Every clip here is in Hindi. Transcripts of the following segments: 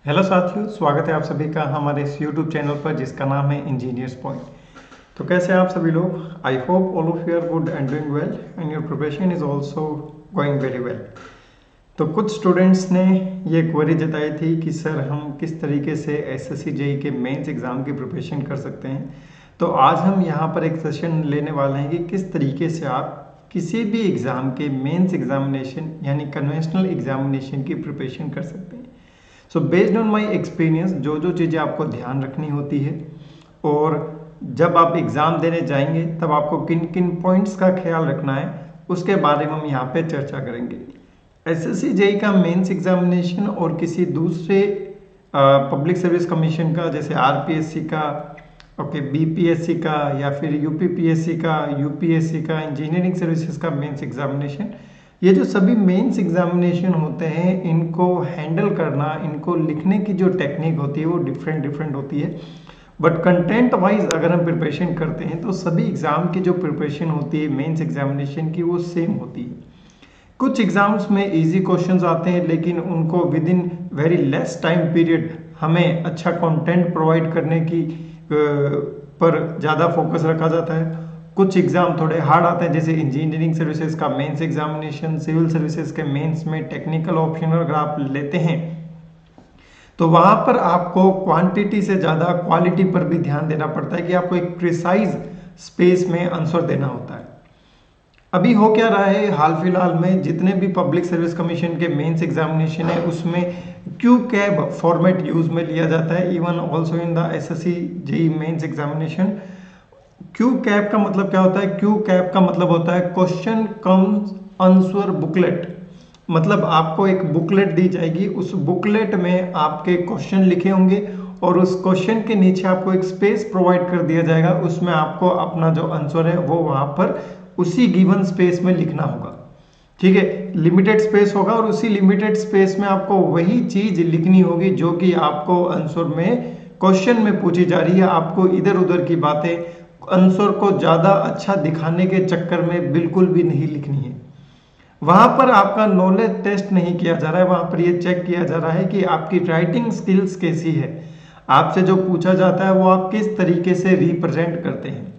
हेलो साथियों, स्वागत है आप सभी का हमारे इस यूट्यूब चैनल पर जिसका नाम है इंजीनियर्स पॉइंट। तो कैसे हैं आप सभी लोग? I hope all of you are good and doing well and your preparation is also going very well. तो कुछ स्टूडेंट्स ने ये क्वेरी जताई थी कि सर हम किस तरीके से एसएससी जेईई के मेंस एग्ज़ाम की प्रिपरेशन कर सकते हैं। तो आज हम यहाँ पर एक सेशन लेने वाले हैं कि किस तरीके से आप किसी भी एग्ज़ाम के मेंस एग्जामिनेशन यानी कन्वेंशनल एग्जामिनेशन की प्रिपरेशन कर सकते हैं। So based on my experience जो जो चीज़ें आपको ध्यान रखनी होती है और जब आप एग्ज़ाम देने जाएंगे तब आपको किन किन पॉइंट्स का ख्याल रखना है उसके बारे में हम यहाँ पे चर्चा करेंगे। एसएससी जेईई का मेंस एग्जामिनेशन और किसी दूसरे पब्लिक सर्विस कमीशन का जैसे आरपीएससी का, बीपीएससी का या फिर यूपीपीएससी का, यूपीएससी का, इंजीनियरिंग सर्विसेज का मेंस एग्जामिनेशन, ये जो सभी मेंस एग्जामिनेशन होते हैं इनको हैंडल करना, इनको लिखने की जो टेक्निक होती है वो डिफरेंट होती है। बट कंटेंट वाइज अगर हम प्रिपरेशन करते हैं तो सभी एग्ज़ाम की जो प्रिपरेशन होती है मेंस एग्जामिनेशन की वो सेम होती है। कुछ एग्जाम्स में इजी क्वेश्चंस आते हैं लेकिन उनको with in very less time period हमें अच्छा कंटेंट प्रोवाइड करने की पर ज़्यादा फोकस रखा जाता है। कुछ एग्जाम थोड़े हार्ड आते हैं जैसे इंजीनियरिंग सर्विसेज का मेंस एग्जामिनेशन, सिविल सर्विसेज के मेंस में टेक्निकल ऑप्शन अगर आप लेते हैं तो वहां पर आपको क्वांटिटी से ज़्यादा क्वालिटी पर भी ध्यान देना पड़ता है कि आपको एक प्रिसाइज स्पेस में आंसर देना होता है। अभी हो क्या रहा है, हाल फिलहाल में जितने भी पब्लिक सर्विस कमीशन के मेंस एग्जामिनेशन है उसमें क्यू कैब फॉर्मेट यूज में लिया जाता है, even also in the SSC JEE mains examination. क्यू कैब का मतलब क्या होता है? क्यू कैब का मतलब होता है क्वेश्चन कम्स आंसर बुकलेट। मतलब आपको एक बुकलेट दी जाएगी, उस बुकलेट में आपके क्वेश्चन लिखे होंगे और उस क्वेश्चन के नीचे आपको एक स्पेस प्रोवाइड कर दिया जाएगा, उसमें आपको अपना जो आंसर है वो वहां पर उसी गिवन स्पेस में लिखना होगा। ठीक है, लिमिटेड स्पेस होगा और उसी लिमिटेड स्पेस में आपको वही चीज लिखनी होगी जो कि आपको आंसर में क्वेश्चन में पूछी जा रही है। आपको इधर उधर की बातें आंसर को ज्यादा अच्छा दिखाने के चक्कर में बिल्कुल भी नहीं लिखनी है। वहां पर आपका नॉलेज टेस्ट नहीं किया जा रहा है, वहां पर यह चेक किया जा रहा है कि आपकी राइटिंग स्किल्स कैसी है। आपसे जो पूछा जाता है वो आप किस तरीके से रिप्रेजेंट करते हैं।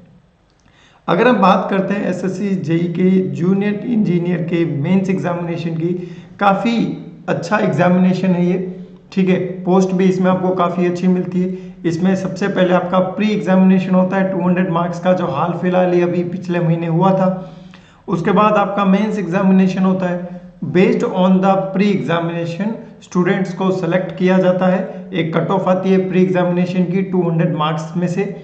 अगर हम बात करते हैं एसएससी जेईई के जूनियर इंजीनियर के मेंस एग्जामिनेशन की, काफ़ी अच्छा एग्जामिनेशन है ये। ठीक है, पोस्ट भी इसमें आपको काफ़ी अच्छी मिलती है। इसमें सबसे पहले आपका प्री एग्जामिनेशन होता है 200 मार्क्स का, जो हाल फिलहाल ही अभी पिछले महीने हुआ था। उसके बाद आपका मेंस एग्जामिनेशन होता है। Based on the pre examination students को सेलेक्ट किया जाता है, एक कट ऑफ आती है प्री एग्जामिनेशन की 200 मार्क्स में से।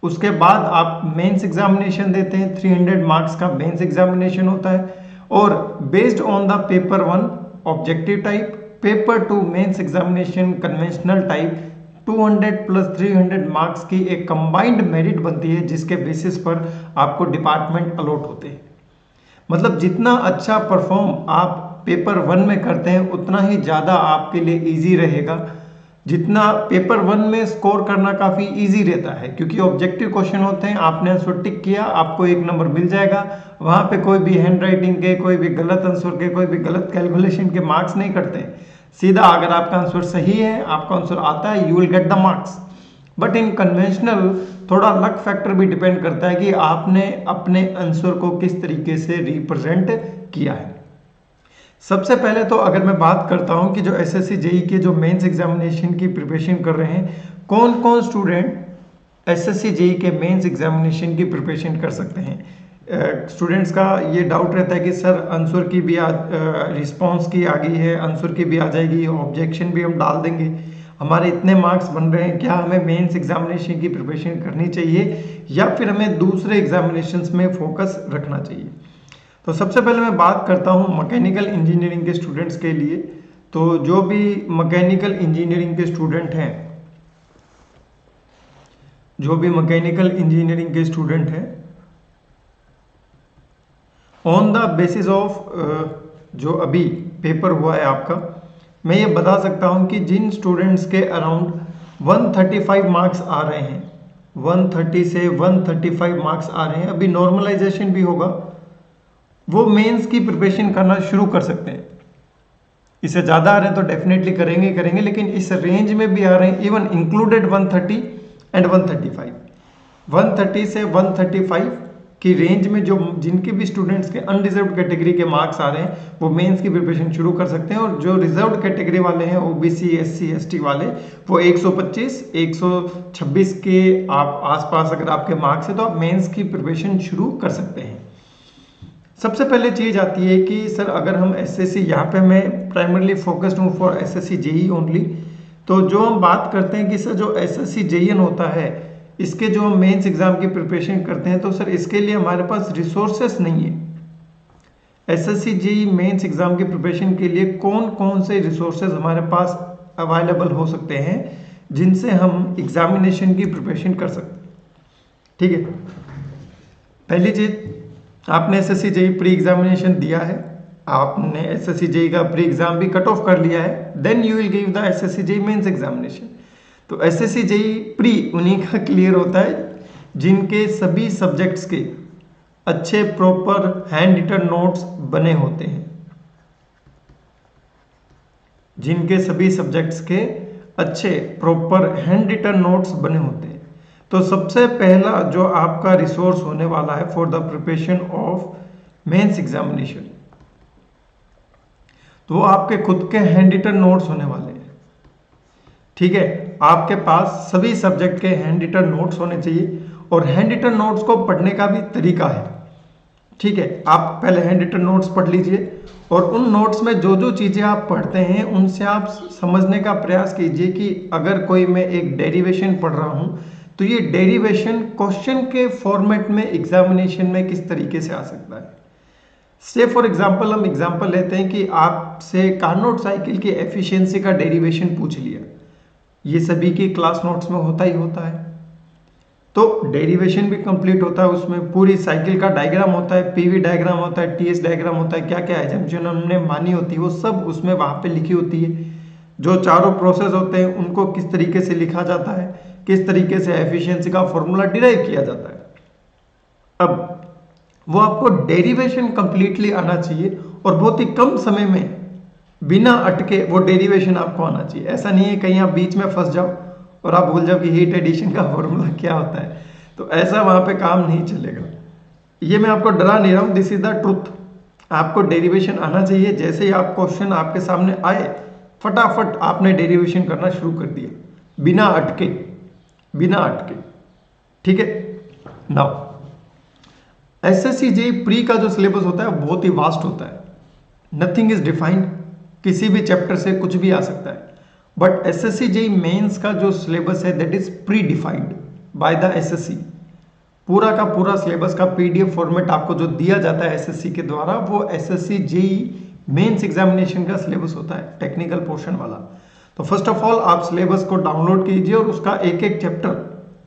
उसके बाद आप मेंस एग्जामिनेशन देते हैं, 300 मार्क्स का मेंस एग्जामिनेशन होता है। और based on the paper 1 objective type, paper 2 mains examination conventional type, 200 plus 300 marks की एक कंबाइंड मेरिट बनती है जिसके बेसिस पर आपको डिपार्टमेंट अलॉट होते हैं। मतलब जितना अच्छा परफॉर्म आप पेपर 1 में करते हैं उतना ही ज़्यादा आपके लिए इजी रहेगा। जितना पेपर 1 में स्कोर करना काफ़ी इजी रहता है क्योंकि ऑब्जेक्टिव क्वेश्चन होते हैं, आपने आंसर टिक किया आपको 1 नंबर मिल जाएगा। वहाँ पे कोई भी हैंड राइटिंग के, कोई भी गलत आंसर के, कोई भी गलत कैलकुलेशन के मार्क्स नहीं कटते हैं। सीधा अगर आपका आंसर सही है, आपका आंसर आता है, you will get the marks. But in conventional थोड़ा लक फैक्टर भी डिपेंड करता है कि आपने अपने आंसर को किस तरीके से रिप्रेजेंट किया है। सबसे पहले तो अगर मैं बात करता हूं कि जो एसएससी जेईई के जो मेंस एग्जामिनेशन की प्रिपरेशन कर रहे हैं, कौन कौन स्टूडेंट एसएससी जेईई के मेंस एग्जामिनेशन की प्रिपरेशन कर सकते हैं। स्टूडेंट्स का ये डाउट रहता है कि सर आंसर की भी रिस्पांस की आ गई है, आंसर की भी आ जाएगी, ऑब्जेक्शन भी हम डाल देंगे, हमारे इतने मार्क्स बन रहे हैं, क्या हमें मेंस एग्जामिनेशन की प्रिपरेशन करनी चाहिए या फिर हमें दूसरे एग्जामिनेशंस में फोकस रखना चाहिए। तो सबसे पहले मैं बात करता हूं मैकेनिकल इंजीनियरिंग के स्टूडेंट्स के लिए। तो जो भी मैकेनिकल इंजीनियरिंग के स्टूडेंट हैं, ऑन द बेसिस ऑफ जो अभी पेपर हुआ है आपका, मैं ये बता सकता हूं कि जिन स्टूडेंट्स के अराउंड 135 मार्क्स आ रहे हैं, 130 से 135 मार्क्स आ रहे हैं, अभी नॉर्मलाइजेशन भी होगा, वो मेंस की प्रिपरेशन करना शुरू कर सकते हैं। इससे ज़्यादा आ रहे हैं तो डेफिनेटली करेंगे ही करेंगे, लेकिन इस रेंज में भी आ रहे हैं, इवन इंक्लूडेड 130 एंड 135, 130 से 135 की रेंज में जो जिनके भी स्टूडेंट्स के अनरिजर्व्ड कैटेगरी के मार्क्स आ रहे हैं वो मेंस की प्रिपरेशन शुरू कर सकते हैं, और जो रिजर्व्ड कैटेगरी वाले हैं ओबीसी एससी एसटी वाले वो 125 126 के आप आसपास अगर आपके मार्क्स है तो आप मेंस की प्रिपरेशन शुरू कर सकते हैं। सबसे पहले चीज आती है कि सर अगर हम एसएससी, यहाँ पे मैं प्राइमरली फोकस्ड हूँ फॉर एसएससी जेई ओनली, तो जो हम बात करते हैं कि सर जो एसएससी जेईएन होता है इसके जो हम मेंस एग्जाम की प्रिपरेशन करते हैं तो सर इसके लिए हमारे पास रिसोर्सेस नहीं है। एसएससी जेई मेंस एग्जाम की प्रिपरेशन के लिए कौन कौन से रिसोर्सेज हमारे पास अवेलेबल हो सकते हैं जिनसे हम एग्जामिनेशन की प्रिपरेशन कर सकते हैं। ठीक है, पहली चीज, आपने एसएससी जेई प्री एग्जामिनेशन दिया है, आपने एसएससी जेई का प्री एग्जाम भी कट ऑफ कर लिया है, then you will give the SSC JE mains examination. तो एसएससी जेई प्री उन्हीं का क्लियर होता है जिनके सभी सब्जेक्ट्स के अच्छे प्रॉपर हैंड रिटन नोट्स बने होते हैं, जिनके सभी सब्जेक्ट्स के अच्छे प्रॉपर हैंड रिटन नोट्स बने होते हैं। तो सबसे पहला जो आपका रिसोर्स होने वाला है for the preparation of mains examination, तो वो आपके खुद के हैंड रिटन नोट्स होने वाले हैं। ठीक है, आपके पास सभी सब्जेक्ट के हैंड रिटन नोट्स होने चाहिए, और हैंड रिटन नोट्स को पढ़ने का भी तरीका है। ठीक है, आप पहले हैंड रिटन नोट्स पढ़ लीजिए, और उन नोट्स में जो जो चीजें आप पढ़ते हैं उनसे आप समझने का प्रयास कीजिए कि अगर कोई मैं एक डेरिवेशन पढ़ रहा हूं तो ये डेरिवेशन क्वेश्चन के फॉर्मेट में एग्जामिनेशन में किस तरीके से आ सकता है। से फॉर एग्जांपल हम एग्जांपल लेते हैं कि आपसे कार्नोट साइकिल की एफिशिएंसी का डेरिवेशन पूछ लिया, ये सभी की क्लास नोट्स में होता ही होता है, तो डेरिवेशन भी कंप्लीट होता है, उसमें पूरी साइकिल का डायग्राम होता है, पीवी डायग्राम होता है, टीएस डायग्राम होता है, क्या क्या एजम्पशन हमने मानी होती है वो सब उसमें वहां पे लिखी होती है। जो चारों प्रोसेस होते हैं उनको किस तरीके से लिखा जाता है, किस तरीके से एफिशिएंसी का फॉर्मूला डिराइव किया जाता है। अब वो आपको डेरिवेशन कंप्लीटली आना चाहिए, और बहुत ही कम समय में बिना अटके वो डेरिवेशन आपको आना चाहिए। ऐसा नहीं है कहीं आप बीच में फंस जाओ और आप भूल जाओ कि हीट एडिशन का फॉर्मूला क्या होता है, तो ऐसा वहां पे काम नहीं चलेगा। ये मैं आपको डरा नहीं रहा हूं, दिस इज द ट्रुथ। आपको डेरिवेशन आना चाहिए, जैसे ही आप क्वेश्चन आपके सामने आए फटाफट आपने डेरिवेशन करना शुरू कर दिया, बिना अटके, बिना अटके। ठीक है, नाउ एसएससी जेईई प्री का जो सिलेबस होता है वो बहुत ही वास्ट होता है, नथिंग इज डिफाइंड, किसी भी चैप्टर से कुछ भी आ सकता है। बट एसएससी जेईई मेंस का जो सिलेबस है that is pre defined by the assessee. पूरा का पूरा सिलेबस का पीडीएफ फॉर्मेट आपको जो दिया जाता है एसएससी के द्वारा वो एसएससी जेईई मेंस एग्जामिनेशन का सिलेबस होता है, टेक्निकल पोर्शन वाला। तो फर्स्ट ऑफ ऑल आप सिलेबस को डाउनलोड कीजिए और उसका एक एक चैप्टर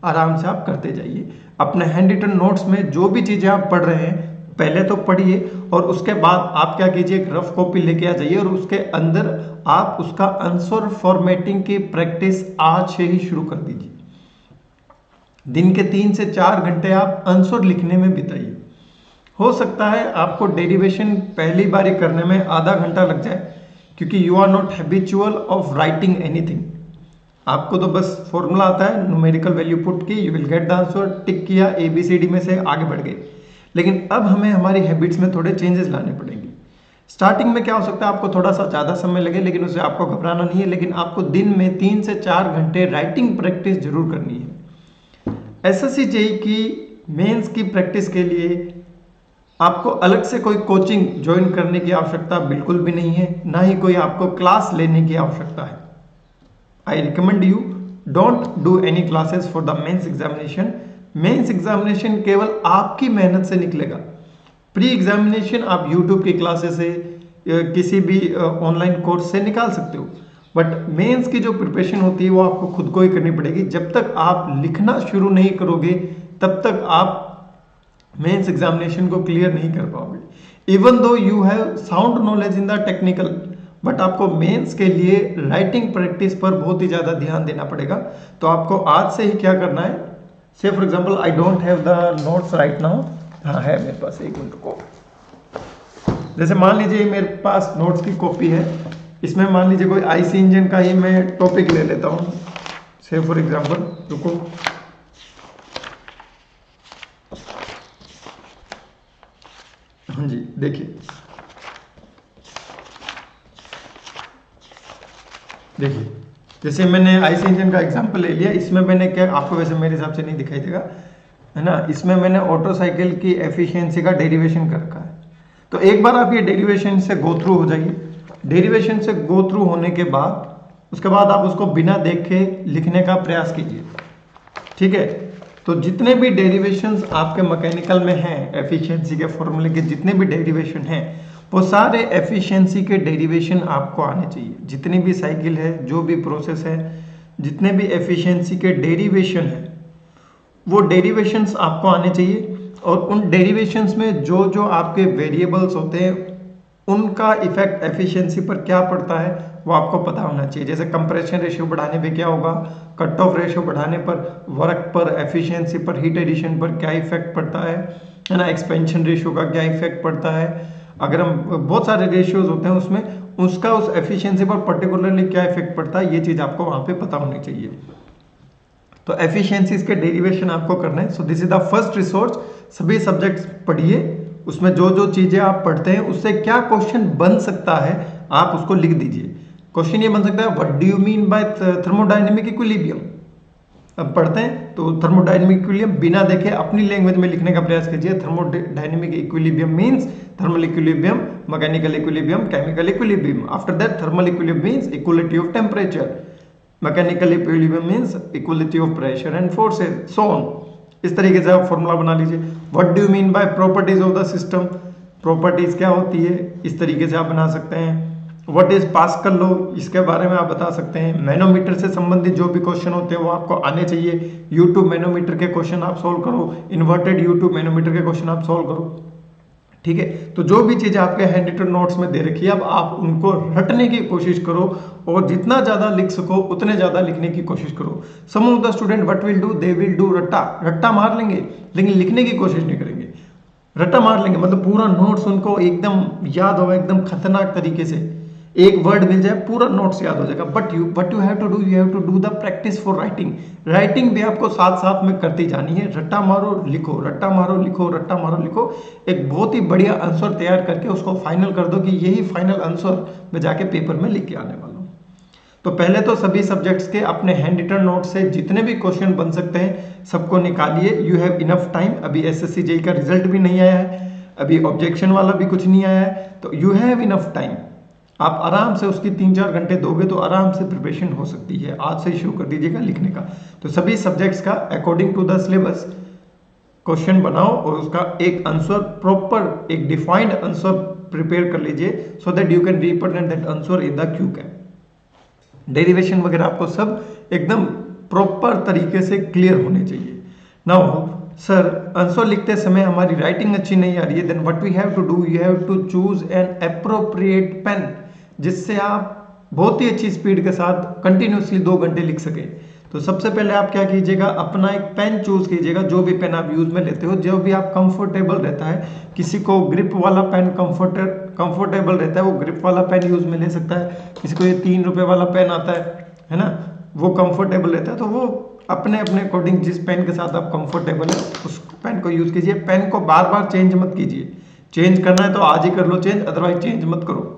आराम से आप करते जाइए। अपने हैंड रिटन नोट्स में जो भी चीजें आप पढ़ रहे हैं पहले तो पढ़िए, और उसके बाद आप क्या कीजिए, एक रफ कॉपी लेके आ जाइए और उसके अंदर आप उसका आंसर फॉर्मेटिंग की प्रैक्टिस आज से ही शुरू कर दीजिए। दिन के 3 से 4 घंटे आप आंसर लिखने में बिताइए। हो सकता है आपको डेरिवेशन पहली बारी करने में आधा घंटा लग जाए, क्योंकि you are not habitual of writing anything. आपको तो बस फॉर्मूला आता है, न्यूमेरिकल वैल्यू पुट की, you will get the answer, tick किया, ABCD में से आगे बढ़ गए। लेकिन अब हमें हमारी हैबिट्स में थोड़े चेंजेस लाने पड़ेंगे। स्टार्टिंग में क्या हो सकता है, आपको थोड़ा सा ज़्यादा समय लगे, लेकिन उससे आपको घबराना नहीं है। लेकिन आपको दिन में 3 से 4 घंटे राइटिंग प्रैक्टिस जरूर करनी है। एसएससी जेईई की मेंस की प्रैक्टिस के लिए आपको अलग से कोई कोचिंग ज्वाइन करने की आवश्यकता बिल्कुल भी नहीं है, ना ही कोई आपको क्लास लेने की आवश्यकता है। I recommend you don't do any classes for the mains examination. Mains examination केवल आपकी मेहनत से निकलेगा। प्री एग्जामिनेशन आप यूट्यूब की क्लासेस से किसी भी ऑनलाइन कोर्स से निकाल सकते हो, बट मेंस की जो प्रिपरेशन होती है वो आपको खुद को ही करनी पड़ेगी। जब तक आप लिखना शुरू नहीं करोगे तब तक आप मेंस एग्जामिनेशन को क्लियर नहीं कर पाओगे। Even though you have sound knowledge in the technical, but आपको मेंस के लिए राइटिंग प्रैक्टिस पर बहुत ही ज़्यादा ध्यान देना पड़ेगा। तो आपको आज से ही क्या करना है, से for example I don't have the notes right now, हाँ है मेरे पास, एक मिनट को। जैसे मान लीजिए मेरे पास नोट्स की कॉपी है, इसमें मान लीजिए कोई आईसी इंजन का ही मैं टॉपिक ले लेता हूँ, से फॉर एग्जांपल, रुको, हाँ जी देखिए जैसे मैंने आईसी इंजन का एग्जांपल ले लिया, इसमें मैंने क्या, आपको वैसे मेरे हिसाब से नहीं दिखाई देगा, है ना, इसमें मैंने ऑटो साइकिल की एफिशिएंसी का डेरिवेशन कर रखा है। तो एक बार आप ये डेरिवेशन से गो थ्रू हो जाइए। डेरिवेशन से गो थ्रू होने के बाद उसके बाद आप उसको बिना देखे लिखने का प्रयास कीजिए, ठीक है। तो जितने भी डेरिवेशंस आपके मैकेनिकल में हैं, एफिशिएंसी के फॉर्मूले के जितने भी डेरिवेशन हैं, वो सारे एफिशिएंसी के डेरिवेशन आपको आने चाहिए। जितनी भी साइकिल है, जो भी प्रोसेस है, जितने भी एफिशिएंसी के डेरिवेशन है, वो डेरिवेशंस आपको आने चाहिए। और उन डेरिवेशंस में जो जो आपके वेरिएबल्स होते हैं, उनका इफेक्ट एफिशिएंसी पर क्या पड़ता है वो आपको पता होना चाहिए। जैसे कंप्रेशन रेशियो बढ़ाने पे क्या होगा, कट ऑफ रेशियो बढ़ाने पर, वर्क पर, एफिशिएंसी पर, हीट एडिशन पर क्या इफेक्ट पड़ता है ना, एक्सपेंशन रेशियो का क्या इफेक्ट पड़ता है। अगर हम बहुत सारे रेशियोज होते हैं उसमें, उसका उस एफिशिएंसी पर पर्टिकुलरली क्या इफेक्ट पड़ता है, ये चीज आपको वहां पे पता होनी चाहिए। तो एफिशिएंसीज के डेरिवेशन आपको करना है। So this is the first resource. सभी सब्जेक्ट्स पढ़िए, उसमें जो जो चीजें आप पढ़ते हैं उससे क्या क्वेश्चन बन सकता है आप उसको लिख दीजिए। क्वेश्चन ये बन सकता है, what do you mean by thermodynamic equilibrium. अब पढ़ते हैं तो थर्मोडायनेमिक इक्विलिब्रियम बिना देखे अपनी लैंग्वेज में लिखने का प्रयास कीजिए। Thermodynamic equilibrium means thermal equilibrium, mechanical equilibrium, chemical equilibrium. After that thermal equilibrium means equality of temperature, mechanical equilibrium means equality of pressure and forces, so on. इस तरीके से आप फॉर्मूला बना लीजिए। What do you mean by properties of the system, properties क्या होती है, इस तरीके से आप बना सकते हैं। व्हाट इज पास्कल लॉ, इसके बारे में आप बता सकते हैं। मैनोमीटर से संबंधित जो भी क्वेश्चन होते हैं वो आपको आने चाहिए। यूट्यूब मैनोमीटर के क्वेश्चन आप सोल्व करो, इन्वर्टेड यूट्यूब मैनोमीटर के क्वेश्चन आप सोल्व करो, ठीक है। तो जो भी चीजें आपके हैंड रिटन नोट्स में दे रखी है, अब आप उनको रटने की कोशिश करो और जितना ज्यादा लिख सको उतने ज्यादा लिखने की कोशिश करो। Some of the student what will do, they will do रट्टा, रट्टा मार लेंगे लेकिन लिखने की कोशिश नहीं करेंगे। रट्टा मार लेंगे मतलब पूरा नोट्स उनको एकदम याद होगा, एकदम खतरनाक तरीके से एक वर्ड मिल जाए पूरा नोट्स याद हो जाएगा। But you have to do, you have to do the practice for writing. Writing भी आपको साथ साथ में करती जानी है। रट्टा मारो लिखो, रट्टा मारो लिखो, रट्टा मारो लिखो, एक बहुत ही बढ़िया आंसर तैयार करके उसको फाइनल कर दो कि यही फाइनल आंसर मैं जाके पेपर में लिख के आने वाला हूँ। तो पहले तो सभी सब्जेक्ट्स के अपने हैंड रिटन नोट से जितने भी क्वेश्चन बन सकते हैं सबको निकालिए। You have enough time. अभी एसएससी जेईई का रिजल्ट भी नहीं आया है, अभी ऑब्जेक्शन वाला भी कुछ नहीं आया है, तो यू हैव इनफ टाइम। आप आराम से उसकी 3-4 घंटे दोगे तो आराम से प्रिपरेशन हो सकती है। आज से ही शुरू कर दीजिएगा लिखने का। तो सभी सब्जेक्ट्स का according to the syllabus question बनाओ और उसका एक आंसर प्रॉपर, एक डिफाइंड आंसर प्रिपेयर कर लीजिए, so that you can represent that answer in the Q cam. Derivation वगैरह आपको सब एकदम प्रॉपर तरीके से क्लियर होने चाहिए। नाउ सर, आंसर लिखते समय हमारी राइटिंग अच्छी नहीं आ रही है, then what we have to do, you have to choose an appropriate pen, जिससे आप बहुत ही अच्छी स्पीड के साथ कंटिन्यूसली 2 घंटे लिख सके। तो सबसे पहले आप क्या कीजिएगा, अपना एक पेन चूज कीजिएगा, जो भी पेन आप यूज में लेते हो, जो भी आप कंफर्टेबल रहता है। किसी को ग्रिप वाला पेन कंफर्टेबल रहता है, वो ग्रिप वाला पेन यूज में ले सकता है। किसी को ये 3 रुपए वाला पेन आता है ना, वो कंफर्टेबल रहता है, तो वो अपने अपने अकॉर्डिंग जिस पेन के साथ आप कंफर्टेबल है उस पेन को यूज कीजिए। पेन को बार बार चेंज मत कीजिए, चेंज करना है तो आज ही कर लो चेंज, अदरवाइज चेंज मत करो।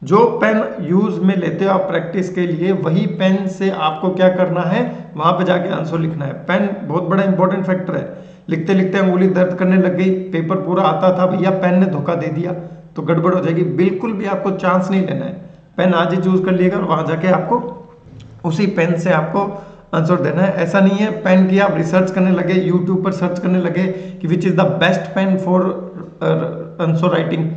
जो पेन यूज में लेते हो आप प्रैक्टिस के लिए, वही पेन से आपको क्या करना है, वहां पे जाके आंसर लिखना है। पेन बहुत बड़ा इंपॉर्टेंट फैक्टर है। लिखते लिखते अंगुली दर्द करने लग गई, पेपर पूरा आता था, भैया पेन ने धोखा दे दिया तो गड़बड़ हो जाएगी। बिल्कुल भी आपको चांस नहीं लेना है। पेन आज ही चूज कर लिएगा और वहां जाके आपको उसी पेन से आपको आंसर देना है। ऐसा नहीं है पेन की आप रिसर्च करने लगे, यूट्यूब पर सर्च करने लगे कि which is the best pen for answer writing,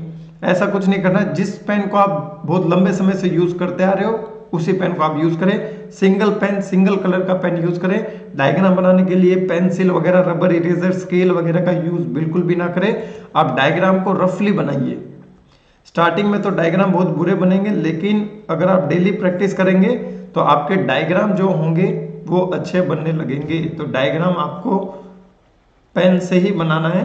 ऐसा कुछ नहीं करना है। जिस पेन को आप बहुत लंबे समय से यूज करते आ रहे हो उसी पेन को आप यूज करें। सिंगल पेन, सिंगल कलर का पेन यूज करें। डायग्राम बनाने के लिए पेंसिल वगैरह, रबर इरेजर, स्केल वगैरह का यूज बिल्कुल भी ना करें। आप डायग्राम को रफली बनाइए। स्टार्टिंग में तो डायग्राम बहुत बुरे बनेंगे, लेकिन अगर आप डेली प्रैक्टिस करेंगे तो आपके डायग्राम जो होंगे वो अच्छे बनने लगेंगे। तो डायग्राम आपको पेन से ही बनाना है,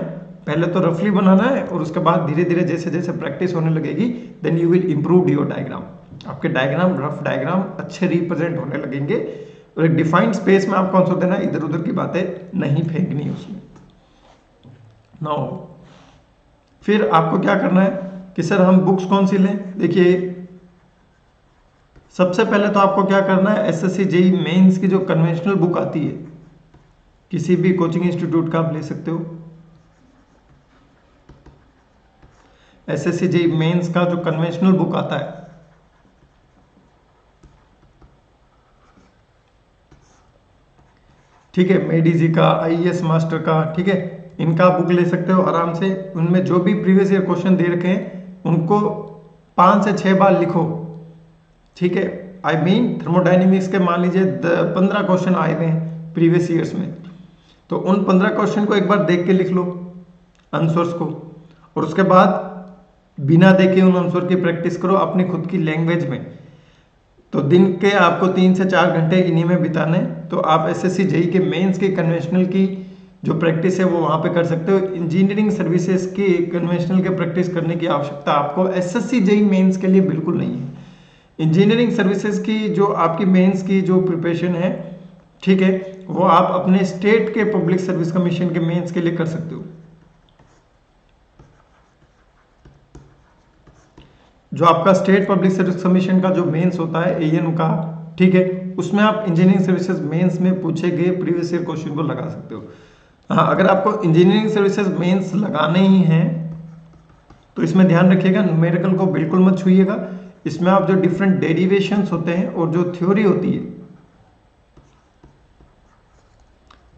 पहले तो रफली बनाना है और उसके बाद धीरे धीरे जैसे जैसे प्रैक्टिस होने लगेगी then you will improve your diagram. आपके डायग्राम, रफ डायग्राम अच्छे रिप्रेजेंट होने लगेंगे और एक डिफाइंड स्पेस में आपको आंसर देना, इधर उधर की बातें नहीं फेंकनी उसमें। नाउ फिर आपको क्या करना है कि सर हम बुक्स कौन सी लें। देखिए सबसे पहले तो आपको क्या करना है, एसएससी जेईई मेंस की जो कन्वेंशनल बुक आती है, किसी भी कोचिंग इंस्टीट्यूट का आप ले सकते हो। एसएससी जेईई मेंस का जो कन्वेंशनल बुक आता है, ठीक है, मेडीजी का, आईएएस मास्टर का, ठीक है, इनका बुक ले सकते हो आराम से। उनमें जो भी प्रीवियस ईयर क्वेश्चन दे रखे हैं उनको 5 से 6 बार लिखो, ठीक है। आई मीन थर्मोडायनेमिक्स के मान लीजिए 15 क्वेश्चन आए हुए हैं प्रीवियस ईयर्स में, तो उन 15 क्वेश्चन को एक बार देख के लिख लो आंसर्स को, और उसके बाद बिना देखे उन आंसर की प्रैक्टिस करो अपनी खुद की लैंग्वेज में। तो दिन के आपको 3 से 4 घंटे इन्हीं में बिताने, तो आप एसएससी जेईई के मेंस की कन्वेंशनल की जो प्रैक्टिस है वो वहाँ पे कर सकते हो। इंजीनियरिंग सर्विसेज की कन्वेंशनल के प्रैक्टिस करने की आवश्यकता आपको एसएससी जेईई मेंस के लिए बिल्कुल नहीं है। इंजीनियरिंग सर्विसेज की जो आपकी मेंस की जो प्रिपरेशन है, ठीक है, वो आप अपने स्टेट के पब्लिक सर्विस कमीशन के मेंस के लिए कर सकते हो। जो आपका स्टेट पब्लिक सर्विस कमीशन का जो मेंस होता है एएनयू का, ठीक है, उसमें आप इंजीनियरिंग सर्विसेज मेंस में पूछे गए प्रीवियस ईयर क्वेश्चन को लगा सकते हो। हाँ, अगर आपको इंजीनियरिंग सर्विसेज मेंस लगाने ही हैं तो इसमें ध्यान रखिएगा, न्यूमेरिकल को बिल्कुल मत छूइएगा। इसमें आप जो डिफरेंट डेरिवेशंस होते हैं और जो थ्योरी होती है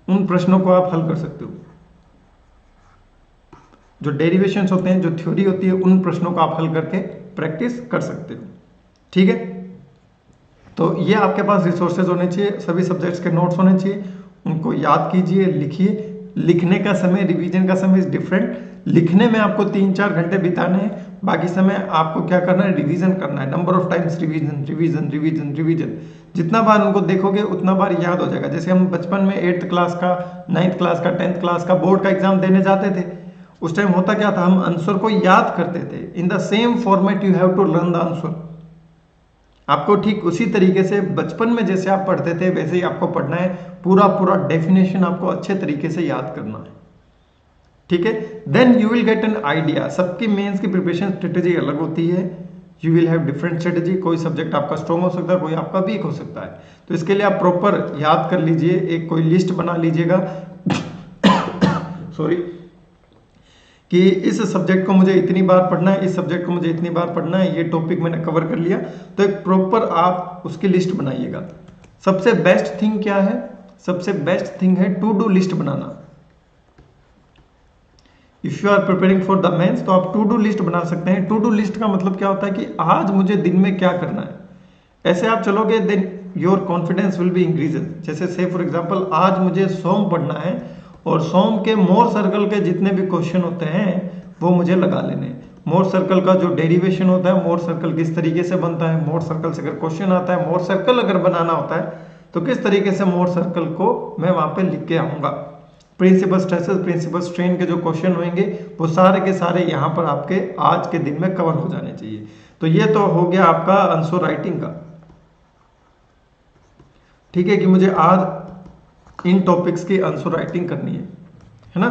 उन प्रश्नों को आप हल कर सकते हो। जो डेरिवेशंस होते हैं, जो थ्योरी होती है, उन प्रश्नों को आप हल करके प्रैक्टिस कर सकते हो, ठीक है। तो ये आपके पास रिसोर्सेज होने चाहिए, सभी सब्जेक्ट्स के नोट्स होने चाहिए, उनको याद कीजिए, लिखिए। लिखने का समय, रिवीजन का समय इज डिफरेंट। लिखने में आपको 3-4 घंटे बिताने हैं, बाकी समय आपको क्या करना है, रिवीजन करना है। Number of times revision revision revision revision, जितना बार उनको देखोगे उतना बार याद हो जाएगा। जैसे हम बचपन में 8th क्लास का, 9th क्लास का, 10th क्लास का बोर्ड का एग्जाम देने जाते थे, उस टाइम होता क्या था, हम आंसर को याद करते थे। In the same format you have to learn the answer. आपको ठीक उसी तरीके से बचपन में जैसे आप पढ़ते थे वैसे ही आपको पढ़ना है, पूरा पूरा डेफिनेशन आपको अच्छे तरीके से याद करना है, ठीक है। Then you will get an idea. सबकी मेंस की प्रिपरेशन स्ट्रेटेजी अलग होती है, you will have different strategy. कोई सब्जेक्ट आपका स्ट्रॉन्ग हो सकता है, कोई आपका वीक हो सकता है। तो इसके लिए आप प्रॉपर याद कर लीजिए, एक कोई लिस्ट बना लीजिएगा सॉरी, कि इस सब्जेक्ट को मुझे इतनी बार पढ़ना है, इस सब्जेक्ट को मुझे इतनी बार पढ़ना है, ये टॉपिक मैंने कवर कर लिया। तो एक प्रॉपर आप उसकी लिस्ट बनाइएगा। सबसे बेस्ट थिंग क्या है, सबसे बेस्ट थिंग है टू डू लिस्ट बनाना। If you are preparing for the mains तो आप टू डू लिस्ट बना सकते हैं। टू डू लिस्ट का मतलब क्या होता है कि आज मुझे दिन में क्या करना है। ऐसे आप चलोगे then your confidence will be increased. जैसे से फॉर एग्जांपल आज मुझे सोम पढ़ना है और सोम के मोर सर्कल के जितने भी क्वेश्चन होते हैं वो मुझे लगा लेने हैं। मोर सर्कल का जो डेरिवेशन होता है, मोर सर्कल किस तरीके से बनता है, मोर सर्कल से अगर क्वेश्चन आता है, मोर सर्कल अगर बनाना होता है तो किस तरीके से मोर सर्कल को मैं वहां पे लिख के आऊंगा। प्रिंसिपल स्ट्रेसेस, प्रिंसिपल स्ट्रेन के जो क्वेश्चन होंगे वो सारे के सारे यहाँ पर आपके आज के दिन में कवर हो जाने चाहिए। तो ये तो हो गया आपका आंसर राइटिंग का, ठीक है, कि मुझे आज इन टॉपिक्स की आंसर राइटिंग करनी है ना।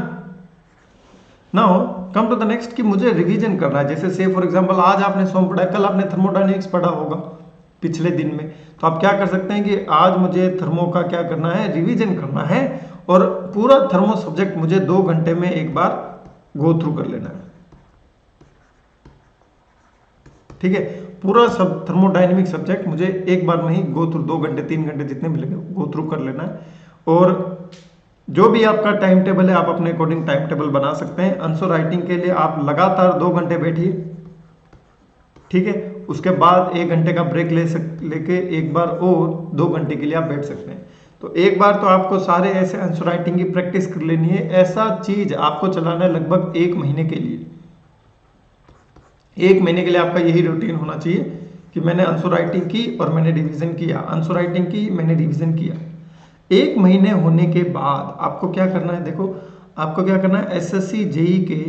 Now come to the next कि मुझे रिवीजन करना है। जैसे से फॉर एग्जांपल आज आपने सोम पढ़ा है, कल आपने थर्मोडायनेमिक्स पढ़ा होगा पिछले दिन में, तो आप क्या कर सकते हैं कि आज मुझे थर्मो का क्या करना है, रिवीजन करना है, और पूरा थर्मो सब्जेक्ट मुझे 2 घंटे में एक बार गो थ्रू कर लेना है, ठीक है। पूरा सब थर्मोडायनेमिक सब्जेक्ट मुझे एक बार में ही गो थ्रू 2 घंटे 3 घंटे जितने भी लगे गो थ्रू कर लेना है। और जो भी आपका टाइम टेबल है आप अपने अकॉर्डिंग टाइम टेबल बना सकते हैं। आंसर राइटिंग के लिए आप लगातार 2 घंटे बैठिए, ठीक है। उसके बाद 1 घंटे का ब्रेक लेके एक बार और 2 घंटे के लिए आप बैठ सकते हैं। तो एक बार तो आपको सारे ऐसे आंसर राइटिंग की प्रैक्टिस कर लेनी है। ऐसा चीज आपको चलाना है लगभग 1 महीने के लिए। 1 महीने के लिए आपका यही रूटीन होना चाहिए कि मैंने आंसर राइटिंग की और मैंने रिवीजन किया, आंसर राइटिंग की, मैंने रिवीजन किया। 1 महीने होने के बाद आपको क्या करना है, देखो आपको क्या करना है, एसएससी जेईई के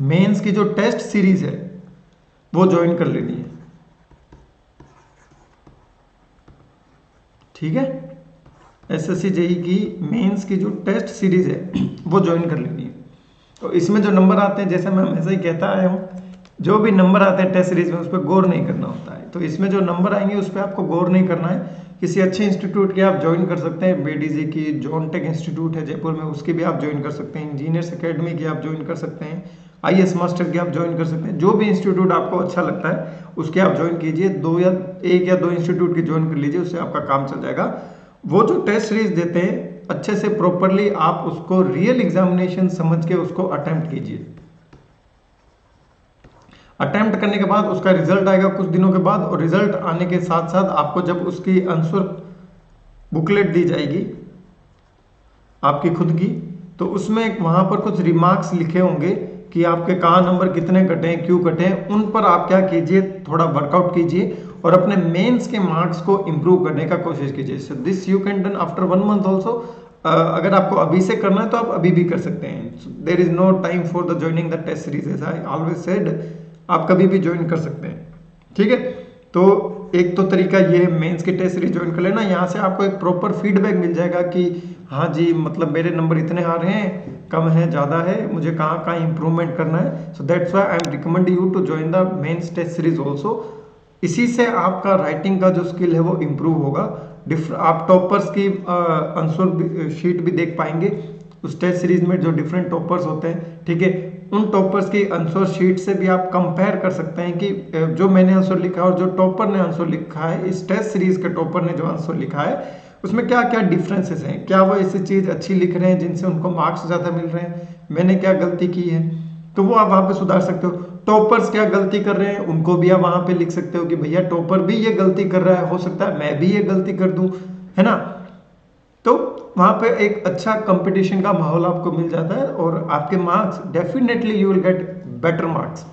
मेंस की जो टेस्ट सीरीज है वो ज्वाइन कर लेनी है। ठीक है, एसएससी जेई की मेंस की जो टेस्ट सीरीज है वो ज्वाइन कर लेनी है। तो इसमें जो नंबर आते हैं, जैसे मैं हमेशा ही कहता आया हूँ, जो भी नंबर आते हैं टेस्ट सीरीज में उस पर गौर नहीं करना होता है। तो इसमें जो नंबर आएंगे उस पर आपको गौर नहीं करना है। किसी अच्छे इंस्टीट्यूट के आप ज्वाइन कर सकते हैं, बीडीजी की जॉन टेक इंस्टीट्यूट है जयपुर में, उसकी भी आप ज्वाइन कर सकते हैं। इंजीनियर्स एकेडमी की आप ज्वाइन कर सकते हैं, आईएएस मास्टर की आप ज्वाइन कर सकते हैं। जो भी इंस्टीट्यूट आपको अच्छा लगता है उसके आप ज्वाइन कीजिए। एक या दो इंस्टीट्यूट की ज्वाइन कर लीजिए, उससे आपका काम चल जाएगा। वो जो टेस्ट सीरीज देते हैं अच्छे से प्रॉपरली आप उसको रियल एग्जामिनेशन समझ के उसको अटेम्प्ट कीजिए। अटेम्प्ट करने के बाद उसका रिजल्ट आएगा कुछ दिनों के बाद, और रिजल्ट आने के साथ साथ आपको जब उसकी आंसर बुकलेट दी जाएगी आपकी खुद की, तो उसमें वहां पर कुछ रिमार्क्स लिखे होंगे कि आपके कहाँ नंबर कितने कटे हैं, क्यों कटे हैं। उन पर आप क्या कीजिए, थोड़ा वर्कआउट कीजिए और अपने मेंस के मार्क्स को इंप्रूव करने का कोशिश कीजिए। So this you can done after 1 month also. अगर आपको अभी से करना है तो आप अभी भी कर सकते हैं। There is no time for the joining the test series, as I always said, आप कभी भी ज्वाइन कर सकते हैं। ठीक है, तो एक तो तरीका ये मेंस की टेस्ट सीरीज ज्वाइन कर लेना। यहाँ से आपको एक प्रॉपर फीडबैक मिल जाएगा कि हाँ जी, मतलब मेरे नंबर इतने आ रहे हैं, कम है, ज़्यादा है, मुझे कहाँ कहाँ इंप्रूवमेंट करना है। So that's why I am recommend you to join the mains test series also. इसी से आपका राइटिंग का जो स्किल है वो इम्प्रूव होगा। आप टॉपर्स की आंसर शीट भी देख पाएंगे उस टेस्ट सीरीज में, जो डिफरेंट टॉपर्स होते हैं। ठीक है, उन टॉपर्स की आंसर शीट से भी आप कंपेयर कर सकते हैं कि जो मैंने आंसर लिखा है और जो टॉपर ने आंसर लिखा है, इस टेस्ट सीरीज के टॉपर ने जो आंसर लिखा है उसमें क्या क्या डिफरेंसेस हैं, क्या वो ऐसी चीज अच्छी लिख रहे हैं जिनसे उनको मार्क्स ज्यादा मिल रहे हैं, मैंने क्या गलती की है, तो वो आप वहां पे सुधार सकते हो। टॉपर्स क्या गलती कर रहे हैं उनको भी आप वहां पे लिख सकते हो कि भैया टॉपर भी ये गलती कर रहा है, हो सकता है मैं भी ये गलती कर दूं, है ना। तो वहां पे एक अच्छा कंपटीशन का माहौल आपको मिल जाता है और आपके marks definitely you will get better marks.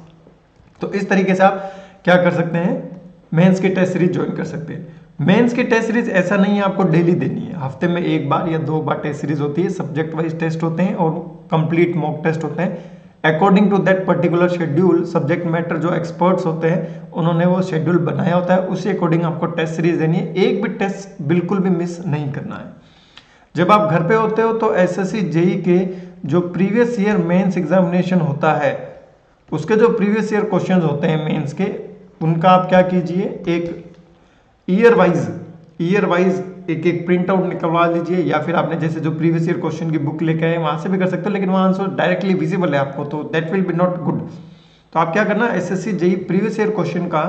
तो इस तरीके से आप क्या कर सकते हैं, मेंस की टेस्ट सीरीज ज्वाइन कर सकते हैं। मेंस की टेस्ट सीरीज ऐसा नहीं है आपको डेली देनी है, हफ्ते में 1 बार या 2 बार टेस्ट सीरीज होती है। सब्जेक्ट वाइज टेस्ट होते हैं और कंप्लीट मॉक टेस्ट होते हैं। According to that particular schedule, subject matter जो एक्सपर्ट्स होते हैं उन्होंने वो शेड्यूल बनाया होता है, उसी अकॉर्डिंग आपको टेस्ट सीरीज देनी है। एक भी टेस्ट बिल्कुल भी मिस नहीं करना है। जब आप घर पे होते हो तो एसएससी जेई के जो प्रीवियस ईयर मेंस एग्जामिनेशन होता है उसके जो प्रीवियस ईयर क्वेश्चंस होते हैं मेंस के, उनका आप क्या कीजिए, एक ईयर वाइज एक प्रिंट आउट निकलवा लीजिए, या फिर आपने जैसे जो प्रीवियस ईयर क्वेश्चन की बुक लेके आए वहां से भी कर सकते हो, लेकिन वहां आंसर डायरेक्टली विजिबल है आपको, तो that will be not good. तो आप क्या करना, SSC JE previous year question का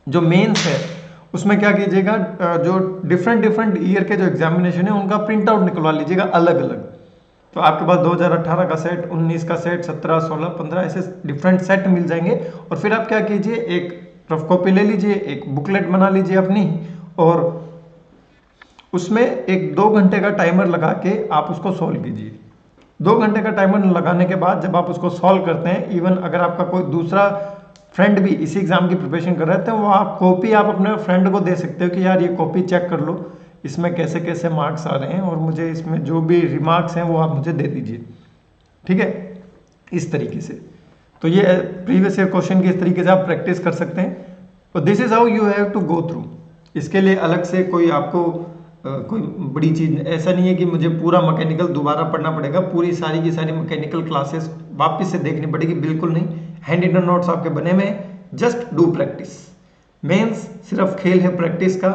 जो मेंस है उसमें क्या कीजिएगा, जो डिफरेंट ईयर के जो एग्जामिनेशन है उनका प्रिंट आउट निकलवा लीजिएगा अलग अलग। तो आपके पास 2018 का सेट, 19 का सेट, 17, 16, 15 ऐसे डिफरेंट सेट मिल जाएंगे। और फिर आप क्या कीजिए, एक रफ कॉपी ले लीजिए, एक बुकलेट बना लीजिए अपनी, और उसमें एक 2 घंटे का टाइमर लगा के आप उसको सॉल्व कीजिए। 2 घंटे का टाइमर लगाने के बाद जब आप उसको सॉल्व करते हैं, इवन अगर आपका कोई दूसरा फ्रेंड भी इसी एग्जाम की प्रिपरेशन कर रहे थे, वो आप कॉपी आप अपने फ्रेंड को दे सकते हो कि यार ये कॉपी चेक कर लो, इसमें कैसे कैसे मार्क्स आ रहे हैं और मुझे इसमें जो भी रिमार्क्स हैं वो आप मुझे दे दीजिए। ठीक है, इस तरीके से। तो ये प्रीवियस ईयर क्वेश्चन की इस तरीके से आप प्रैक्टिस कर सकते हैं। तो this is how you have to go through. इसके लिए अलग से कोई आपको कोई बड़ी चीज ऐसा नहीं है कि मुझे पूरा मैकेनिकल दोबारा पढ़ना पड़ेगा, पूरी सारी की सारी मैकेनिकल क्लासेस वापस से देखनी पड़ेगी, बिल्कुल नहीं। हैंड रिटन नोट्स आपके बने हुए हैं, जस्ट डू प्रैक्टिस। मेंस सिर्फ खेल है प्रैक्टिस का।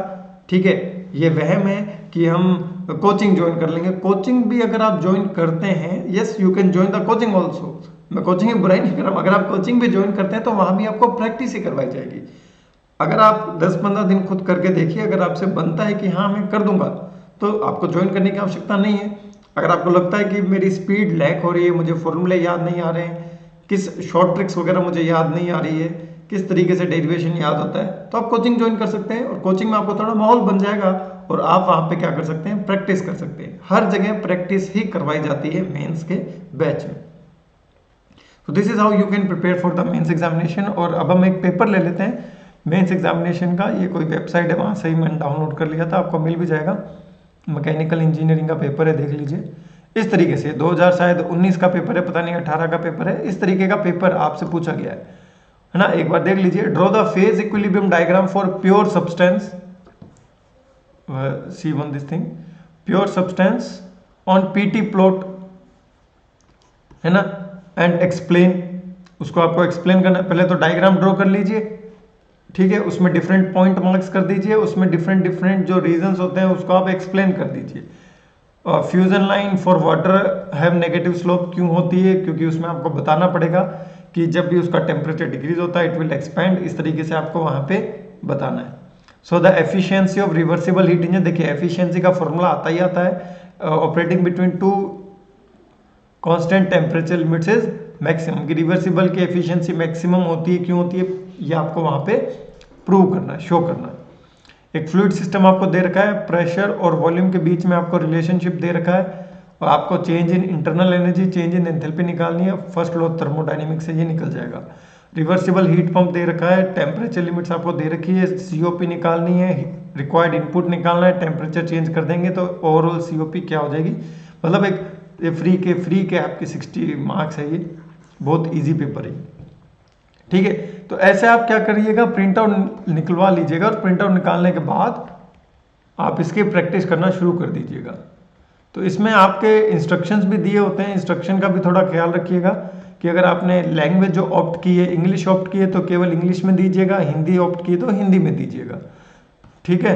ठीक है, ये वहम है कि हम कोचिंग ज्वाइन कर लेंगे। कोचिंग भी अगर आप ज्वाइन करते हैं, yes you can join the coaching also, मैं कोचिंग की बुराई नहीं कर रहा हूं। अगर आप कोचिंग भी ज्वाइन करते हैं तो वहां भी आपको प्रैक्टिस ही करवाई जाएगी। अगर आप 10-15 दिन खुद करके देखिए, अगर आपसे बनता है कि हाँ मैं कर दूंगा, तो आपको ज्वाइन करने की आवश्यकता नहीं है। अगर आपको लगता है कि मेरी स्पीड लैक हो रही है, मुझे फॉर्मूले याद नहीं आ रहे हैं, किस शॉर्ट ट्रिक्स वगैरह मुझे याद नहीं आ रही है, किस तरीके से डेरिवेशन याद होता है, तो आप कोचिंग ज्वाइन कर सकते हैं। और कोचिंग में आपको थोड़ा माहौल बन जाएगा और आप वहां पे क्या कर सकते हैं, प्रैक्टिस कर सकते हैं। हर जगह प्रैक्टिस ही करवाई जाती है मेंस के बैच में। तो this is how you can prepare for the mains examination. और अब हम एक पेपर ले लेते हैं मेंस एग्जामिनेशन का। ये कोई वेबसाइट है, वहाँ से ही मैंने डाउनलोड कर लिया था, आपको मिल भी जाएगा। मैकेनिकल इंजीनियरिंग का पेपर है, देख लीजिए। इस तरीके से 2019 का पेपर है, पता नहीं 18 का पेपर है, इस तरीके का पेपर आपसे पूछा गया है है ना। एक बार देख लीजिए, draw the phase equilibrium diagram for pure substance, see one this thing, pure substance on PT plot, है ना, एंड एक्सप्लेन, उसको आपको एक्सप्लेन करना है। पहले तो डायग्राम ड्रॉ कर लीजिए, ठीक है, उसमें डिफरेंट पॉइंट मार्क्स कर दीजिए, उसमें डिफरेंट डिफरेंट जो रीजंस होते हैं उसको आप एक्सप्लेन कर दीजिए। Fusion line for water have negative slope क्यों होती है, क्योंकि उसमें आपको बताना पड़ेगा कि जब भी उसका टेम्परेचर डिक्रीज होता है इट विल एक्सपैंड, इस तरीके से आपको वहां पे बताना है। So the efficiency of reversible heat engine, देखिए एफिशिएंसी का फॉर्मूला आता ही आता है, operating between two constant temperature limits is maximum, कि रिवर्सिबल की एफिशिएंसी मैक्सिमम होती है, क्यों होती है ये आपको वहां पे प्रूव करना है, शो करना है। एक फ्लूइड सिस्टम आपको दे रखा है, प्रेशर और वॉल्यूम के बीच में आपको रिलेशनशिप दे रखा है, और आपको change in internal energy, change in enthalpy निकालनी है, फर्स्ट लॉ थर्मोडायनेमिक्स से ये निकल जाएगा। रिवर्सिबल हीट पंप दे रखा है, टेम्परेचर लिमिट्स आपको दे रखी है, सीओपी निकालनी है, रिक्वायर्ड इनपुट निकालना है, टेम्परेचर चेंज कर देंगे तो ओवरऑल सीओपी क्या हो जाएगी। मतलब एक ये फ्री के आपके 60 मार्क्स है, ये बहुत ईजी पेपर है, ठीक है। तो ऐसे आप क्या करिएगा, प्रिंट आउट निकलवा लीजिएगा, और प्रिंट आउट निकालने के बाद आप इसकी प्रैक्टिस करना शुरू कर दीजिएगा। तो इसमें आपके इंस्ट्रक्शंस भी दिए होते हैं, इंस्ट्रक्शन का भी थोड़ा ख्याल रखिएगा कि अगर आपने लैंग्वेज जो ऑप्ट की है, इंग्लिश ऑप्ट की है तो केवल इंग्लिश में दीजिएगा, हिंदी ऑप्ट की है तो हिंदी में दीजिएगा, ठीक है।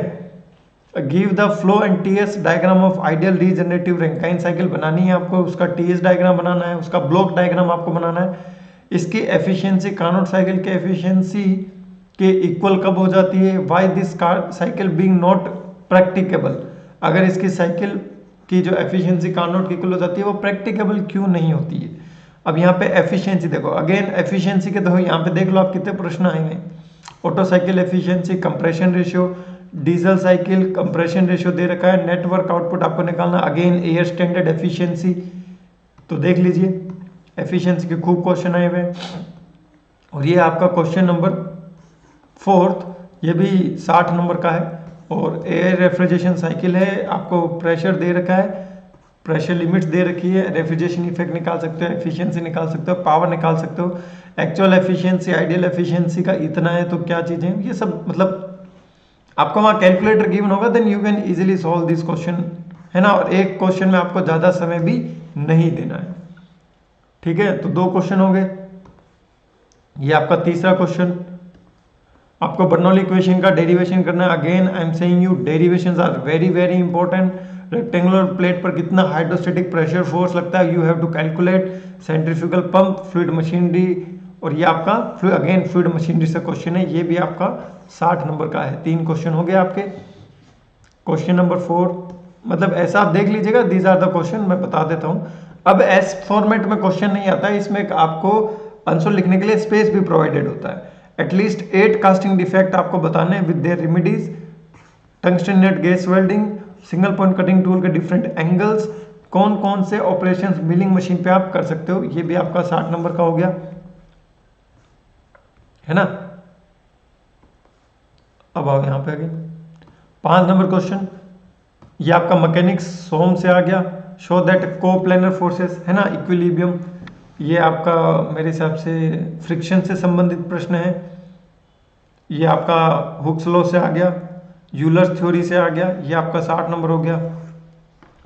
Give the flow and TS diagram of ideal regenerative Rankine cycle बनानी है आपको, उसका टीएस डायग्राम बनाना है, उसका ब्लॉक डायग्राम आपको बनाना है। इसकी एफिशिएंसी कार्नोट साइकिल के एफिशिएंसी के इक्वल कब हो जाती है, why this cycle being not practicable, अगर इसकी साइकिल की जो एफिशिएंसी कार्नोट की इक्वल हो जाती है वो प्रैक्टिकेबल क्यों नहीं होती है। अब यहाँ पे एफिशिएंसी देखो, अगेन एफिशिएंसी के देखो यहाँ पे देख लो आप कितने प्रश्न आए हैं। Otto cycle efficiency, compression ratio, diesel cycle compression ratio दे रखा है, नेटवर्क आउटपुट आपको निकालना, अगेन एयर स्टैंडर्ड एफिशिएंसी। तो देख लीजिए एफिशिएंसी के खूब क्वेश्चन आए हुए, और ये आपका क्वेश्चन नंबर 4th, ये भी 60 नंबर का है, और एयर रेफ्रिजरेशन साइकिल है, आपको प्रेशर दे रखा है, प्रेशर लिमिट्स दे रखी है, रेफ्रिजरेशन इफेक्ट निकाल सकते हो, एफिशिएंसी निकाल सकते हो, पावर निकाल सकते हो, एक्चुअल एफिशिएंसी, आइडियल एफिशिएंसी का इतना है तो क्या चीजें, ये सब मतलब आपको वहां कैलकुलेटर गिवन होगा, then you can easily solve this question, है ना। और एक क्वेश्चन में आपको ज्यादा समय भी नहीं देना है, ठीक है। तो 2 क्वेश्चन हो गए, ये आपका तीसरा क्वेश्चन। आपको बर्नौली इक्वेशन का डेरिवेशन करना है, again I am saying you derivations are very very important. Rectangular plate पर कितना हाइड्रोस्टेटिक प्रेशर फोर्स लगता है, you have to calculate. Centrifugal pump, fluid machinery, और ये आपका अगेन फ्लूइड मशीनरी से क्वेश्चन है, ये भी आपका 60 नंबर का है। 3 क्वेश्चन हो गए आपके। क्वेश्चन नंबर 4, मतलब ऐसा आप देख लीजिएगा, दीज आर द क्वेश्चन, मैं बता देता हूं। अब एस फॉर्मेट में क्वेश्चन नहीं आता है, इसमें आपको आंसर लिखने के लिए स्पेस भी प्रोवाइडेड होता है। एटलीस्ट 8 कास्टिंग डिफेक्ट आपको बताने with their remedies, tungsten net gas welding, single point cutting tool के डिफरेंट एंगल्स, कौन कौन से ऑपरेशंस मिलिंग मशीन पे आप कर सकते हो, ये भी आपका 60 नंबर का हो गया, है ना। अब आओ यहां पे आगे 5 नंबर क्वेश्चन, ये आपका मैकेनिक्स सोम से आ गया। शो दैट कोप्लेनर फोर्सेस, है ना, इक्विलिब्रियम, ये आपका मेरे हिसाब से फ्रिक्शन से संबंधित प्रश्न है। ये आपका हुक्स लॉ से आ गया, यूलर्स थ्योरी से आ गया, ये आपका 60 नंबर हो गया,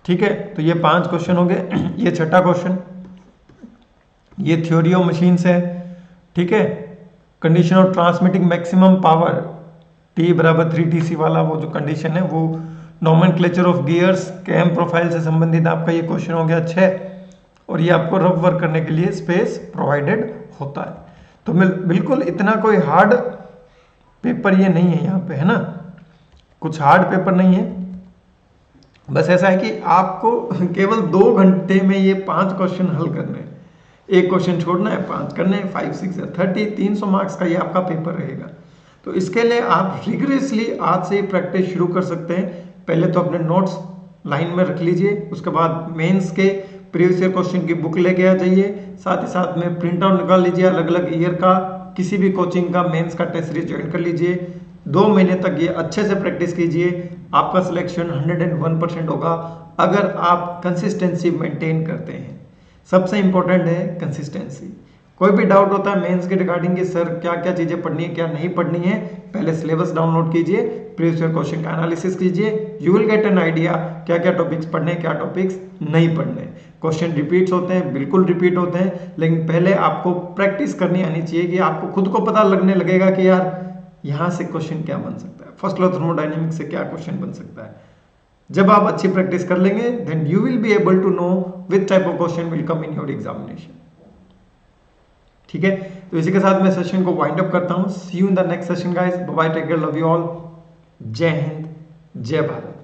ठीक है। तो ये 5 क्वेश्चन हो गए। ये छठा क्वेश्चन, ये थ्योरी ऑफ मशीन से है, ठीक है। Condition of transmitting maximum power, T बराबर 3TC वाला वो जो कंडीशन है, वो nomenclature of gears, cam profile से संबंधित आपका ये क्वेश्चन हो गया 6, और ये आपको रफ वर्क करने के लिए स्पेस प्रोवाइडेड होता है। तो बिल्कुल इतना कोई हार्ड पेपर ये नहीं है यहाँ पे, है ना, कुछ हार्ड पेपर नहीं है। बस ऐसा है कि आपको केवल 2 घंटे में ये 5 क्वेश्चन हल करने हैं, एक क्वेश्चन छोड़ना है, 5 करने हैं, 5 6 30, 300 मार्क्स का ये आपका पेपर रहेगा। तो इसके लिए आप रिगरेसली आज से ही प्रैक्टिस शुरू कर सकते हैं। पहले तो अपने नोट्स लाइन में रख लीजिए, उसके बाद मेंस के प्रीवियस ईयर क्वेश्चन की बुक लेके आ जाइए, साथ ही साथ में प्रिंट आउट निकाल लीजिए अलग अलग ईयर का, किसी भी कोचिंग का मेंस का टेस्ट सीरीज ज्वाइन कर लीजिए। 2 महीने तक ये अच्छे से प्रैक्टिस कीजिए, आपका सिलेक्शन 101% होगा अगर आप कंसिस्टेंसी मेंटेन करते हैं। सबसे इंपॉर्टेंट है कंसिस्टेंसी, कोई भी डाउट होता है मेंस के रिगार्डिंग कि सर क्या क्या चीजें पढ़नी है क्या नहीं पढ़नी है, पहले सिलेबस डाउनलोड कीजिए, प्रीवियस ईयर क्वेश्चन का एनालिसिस कीजिए, you will get an idea क्या क्या टॉपिक्स पढ़ने हैं क्या टॉपिक्स नहीं पढ़ने। क्वेश्चन रिपीट्स होते हैं, बिल्कुल रिपीट होते हैं, लेकिन पहले आपको प्रैक्टिस करनी आनी चाहिए कि आपको खुद को पता लगने लगेगा कि यार यहाँ से क्वेश्चन क्या बन सकता है, फर्स्ट लॉ थर्मोडायनेमिक्स से क्या क्वेश्चन बन सकता है। जब आप अच्छी प्रैक्टिस कर लेंगे then you will be able to know which type of question will come in your examination. ठीक है, तो इसी के साथ मैं सेशन को वाइंड अप करता हूं। See you in the next session guys, bye bye, take care, love you all, जय हिंद, जय भारत।